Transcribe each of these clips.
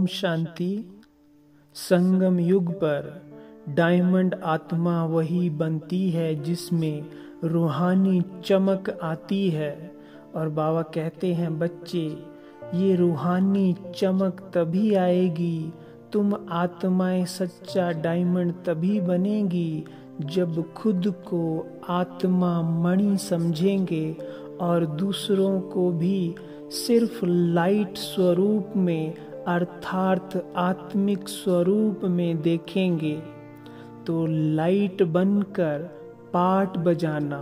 ओम शांति। संगम युग पर डायमंड आत्मा वही बनती है जिसमें रूहानी चमक आती है। और बाबा कहते हैं, बच्चे, ये रूहानी चमक तभी आएगी, तुम आत्माएं सच्चा डायमंड तभी बनेगी जब खुद को आत्मा मणि समझेंगे और दूसरों को भी सिर्फ लाइट स्वरूप में अर्थात आत्मिक स्वरूप में देखेंगे। तो लाइट बनकर पाठ बजाना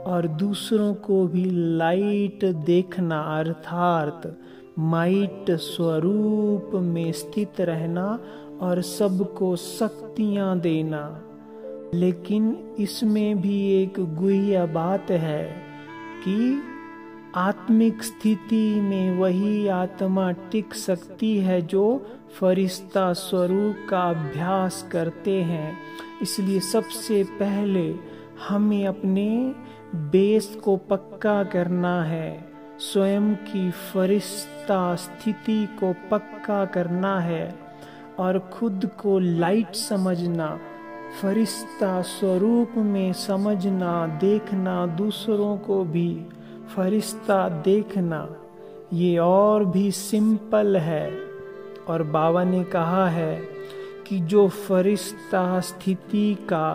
और दूसरों को भी लाइट देखना अर्थात माइट स्वरूप में स्थित रहना और सबको शक्तियां देना। लेकिन इसमें भी एक गुह्य बात है कि आत्मिक स्थिति में वही आत्मा टिक सकती है जो फरिश्ता स्वरूप का अभ्यास करते हैं। इसलिए सबसे पहले हमें अपने बेस को पक्का करना है, स्वयं की फरिश्ता स्थिति को पक्का करना है और खुद को लाइट समझना, फरिश्ता स्वरूप में समझना, देखना, दूसरों को भी फरिश्ता देखना। ये और भी सिंपल है। और बाबा ने कहा है कि जो फरिश्ता स्थिति का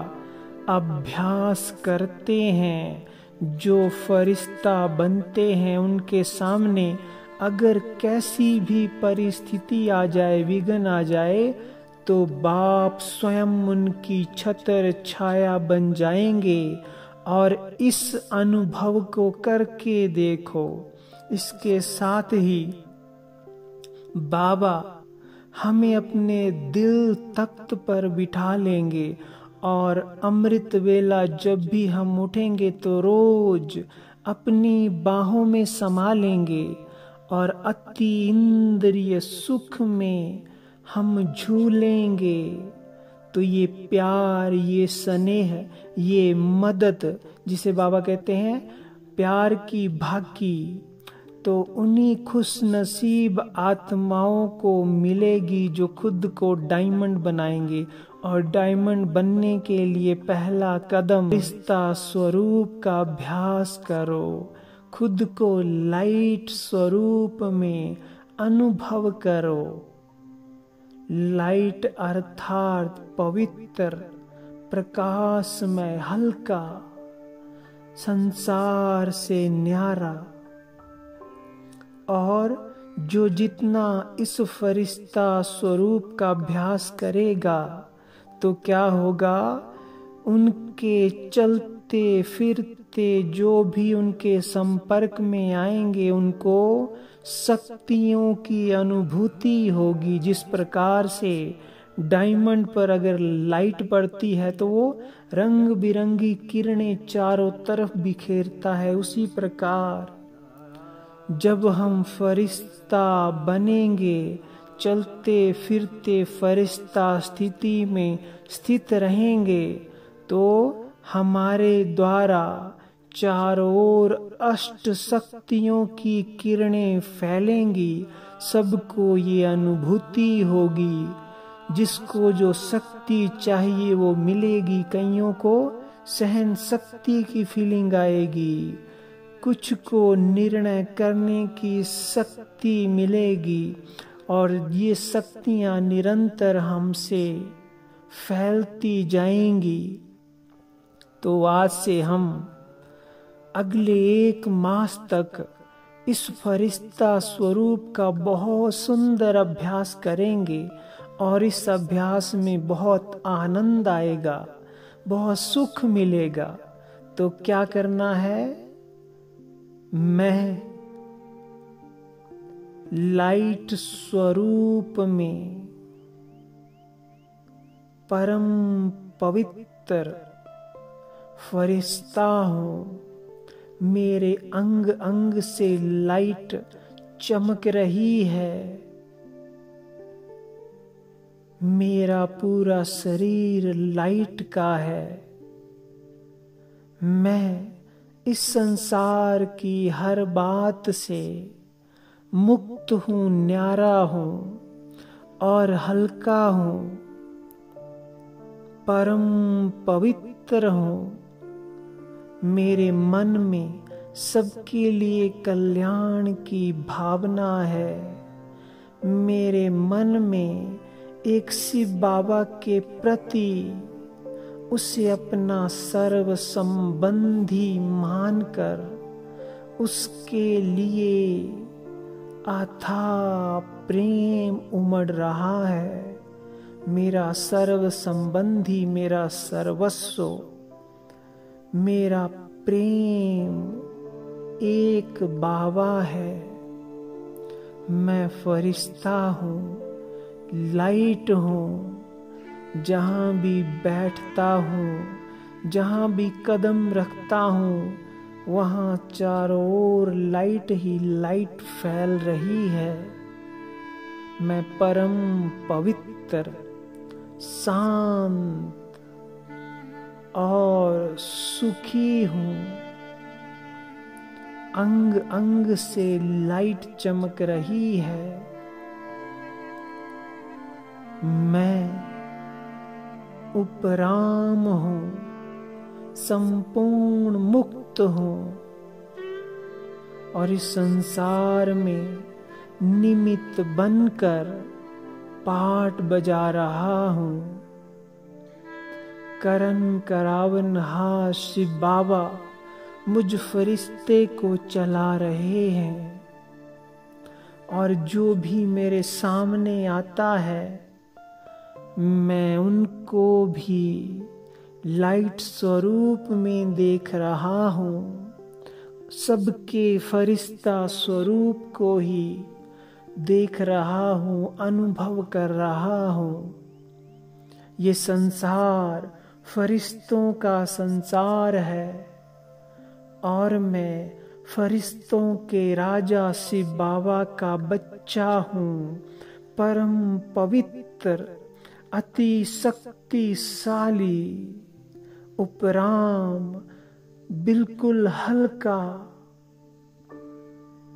अभ्यास करते हैं, जो फरिश्ता बनते हैं, उनके सामने अगर कैसी भी परिस्थिति आ जाए, विघ्न आ जाए, तो बाप स्वयं उनकी छत्र छाया बन जाएंगे। और इस अनुभव को करके देखो। इसके साथ ही बाबा हमें अपने दिल तख्त पर बिठा लेंगे और अमृत वेला जब भी हम उठेंगे तो रोज अपनी बाहों में समा लेंगे और अति इंद्रिय सुख में हम झूलेंगे। तो ये प्यार, ये स्नेह, ये मदद, जिसे बाबा कहते हैं प्यार की भाकी, तो उन्हीं खुश नसीब आत्माओं को मिलेगी जो खुद को डायमंड बनाएंगे। और डायमंड बनने के लिए पहला कदम फरिश्ता स्वरूप का अभ्यास करो। खुद को लाइट स्वरूप में अनुभव करो। लाइट अर्थात पवित्र, प्रकाशमय, हल्का, संसार से न्यारा। और जो जितना इस फरिश्ता स्वरूप का अभ्यास करेगा तो क्या होगा, उनके चलते फिरते जो भी उनके संपर्क में आएंगे उनको शक्तियों की अनुभूति होगी। जिस प्रकार से डायमंड पर अगर लाइट पड़ती है तो वो रंग बिरंगी किरणें चारों तरफ बिखेरता है, उसी प्रकार जब हम फरिश्ता बनेंगे, चलते फिरते फरिश्ता स्थिति में स्थित रहेंगे, तो हमारे द्वारा चारों ओर अष्ट शक्तियों की किरणें फैलेंगी। सबको ये अनुभूति होगी। जिसको जो शक्ति चाहिए वो मिलेगी। कईयों को सहन शक्ति की फीलिंग आएगी, कुछ को निर्णय करने की शक्ति मिलेगी। और ये शक्तियां निरंतर हमसे फैलती जाएंगी। तो आज से हम अगले 1 मास तक इस फरिश्ता स्वरूप का बहुत सुंदर अभ्यास करेंगे और इस अभ्यास में बहुत आनंद आएगा, बहुत सुख मिलेगा। तो क्या करना है? मैं लाइट स्वरूप में परम पवित्र फरिश्ता हूँ। मेरे अंग अंग से लाइट चमक रही है। मेरा पूरा शरीर लाइट का है। मैं इस संसार की हर बात से मुक्त हूँ, न्यारा हूँ और हल्का हूँ, परम पवित्र हूँ। मेरे मन में सबके लिए कल्याण की भावना है। मेरे मन में एक शिव बाबा के प्रति उसे अपना सर्व संबंधी मानकर उसके लिए अथाह प्रेम उमड़ रहा है। मेरा सर्व संबंधी, मेरा सर्वस्व, मेरा प्रेम एक बाबा है। मैं फरिश्ता हूँ, लाइट हूँ। जहाँ भी बैठता हूँ, जहाँ भी कदम रखता हूँ, वहाँ चारों ओर लाइट ही लाइट फैल रही है। मैं परम पवित्र, शांत और सुखी हूँ। अंग अंग से लाइट चमक रही है। मैं उपराम हूँ, संपूर्ण मुक्त हूँ और इस संसार में निमित्त बनकर पाठ बजा रहा हूँ। करन करावनहार शिव बाबा मुझ फरिश्ते को चला रहे हैं और जो भी मेरे सामने आता है मैं उनको भी लाइट स्वरूप में देख रहा हूँ। सबके फरिश्ता स्वरूप को ही देख रहा हूँ, अनुभव कर रहा हूँ। ये संसार फरिश्तों का संसार है और मैं फरिश्तों के राजा शिव बाबा का बच्चा हूँ। परम पवित्र, अति शक्तिशाली, उपराम, बिल्कुल हल्का,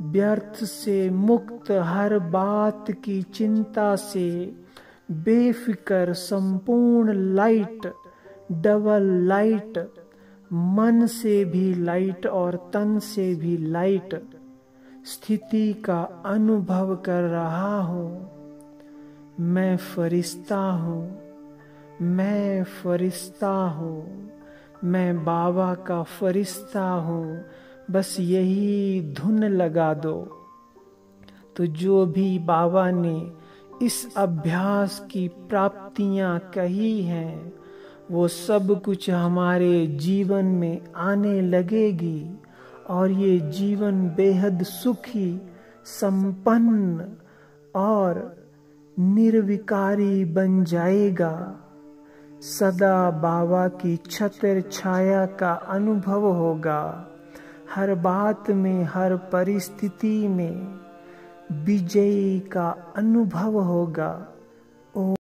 व्यर्थ से मुक्त, हर बात की चिंता से बेफिक्र, संपूर्ण लाइट, डबल लाइट, मन से भी लाइट और तन से भी लाइट स्थिति का अनुभव कर रहा हूँ। मैं फरिश्ता हूँ, मैं फरिश्ता हूँ, मैं बाबा का फरिश्ता हूँ। बस यही धुन लगा दो तो जो भी बाबा ने इस अभ्यास की प्राप्तियां कही हैं वो सब कुछ हमारे जीवन में आने लगेगी और ये जीवन बेहद सुखी, संपन्न और निर्विकारी बन जाएगा। सदा बाबा की छत्र छाया का अनुभव होगा। हर बात में, हर परिस्थिति में विजय का अनुभव होगा।